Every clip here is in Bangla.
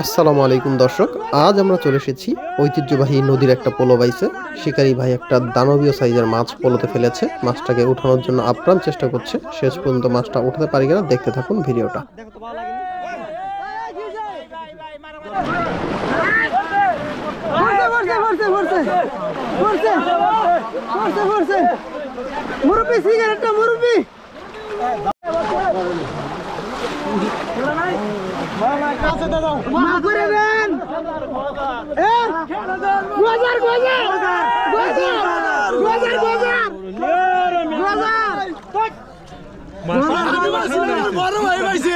আসসালামু আলাইকুম দর্শক, আজ আমরা চলে এসেছি ঐতিহ্যবাহী নদীর একটা পোলো বাইসে। শিকারী ভাই একটা দানবীয় সাইজের মাছ পোলোতে ফেলেছে। মাছটাকে উঠানোর জন্য আপ্রাণ চেষ্টা করছে। শেষ পর্যন্ত মাছটা উঠাতে পারি কিনা দেখতে থাকুন ভিডিওটা। মুরব্বি সিগারেটটা মুরব্বি বড় ভাই পাইছে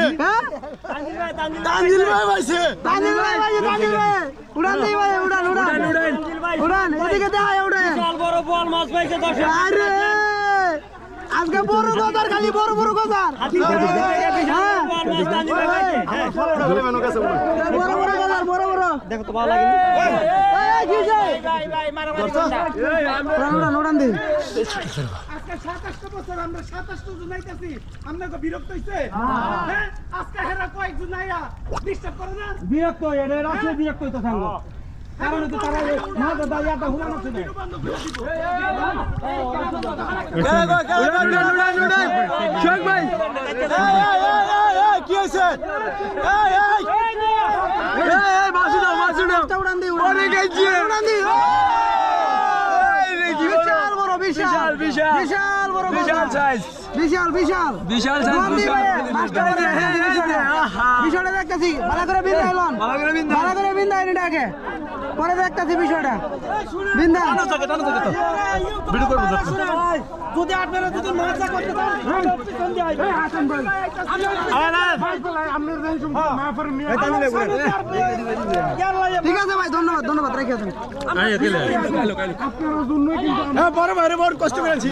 তানজিল ভাই পাইছে উড়ান দেই ভাই উড়ান উড়ান উড়ান এদিকে দেখায় উড়ান বিশাল বড় বল মাছ পাইছে দর্শক। আরে আজকে বড় গজার খালি বড় বড় গজার বড় বড় গজার বড় বড় দেখো তো ভালো লাগে উড়ান দিই আজকে 27টা বছর আমরা 27টা জন আইতাছি আপনাকে বিরক্ত হইছে হ্যাঁ আজকে হেরা কয়েকজন আইয়া ডিস্টার্ব করে না বিরক্ত এটা রাখলে বিরক্ত হইতো থাকবো কারণ তো তারা না দাদা ইয়াটা হুলা না শুনে শেখ ভাই কি হইছে মাসি দাও উড়ান দিই অনেক আইছে উড়ান দিই বিশাল বড় বিশাল বিশাল বিশাল বড় বিশাল সাইজ বিশাল বিশাল বিশাল সাইজ বিষয়টা দেখতেছি ভালো করে বিন্দা এলন ভালো করে বিন্দা এনে ডাকে পরে দেখতেছি বিষয়টা বিন্দা ভিডিও করব যদি আপনারা যদি মজা করতে চান পিছন দিয়ে আইবেন হাসান ভাই আপনার দেন মা ফর মিয়া ঠিক আছে ভাই ধন্যবাদ ধন্যবাদ রেখে আছেন আপনার জন্য কিন্তু হ্যাঁ বড় ভাই বড় কষ্ট করেছি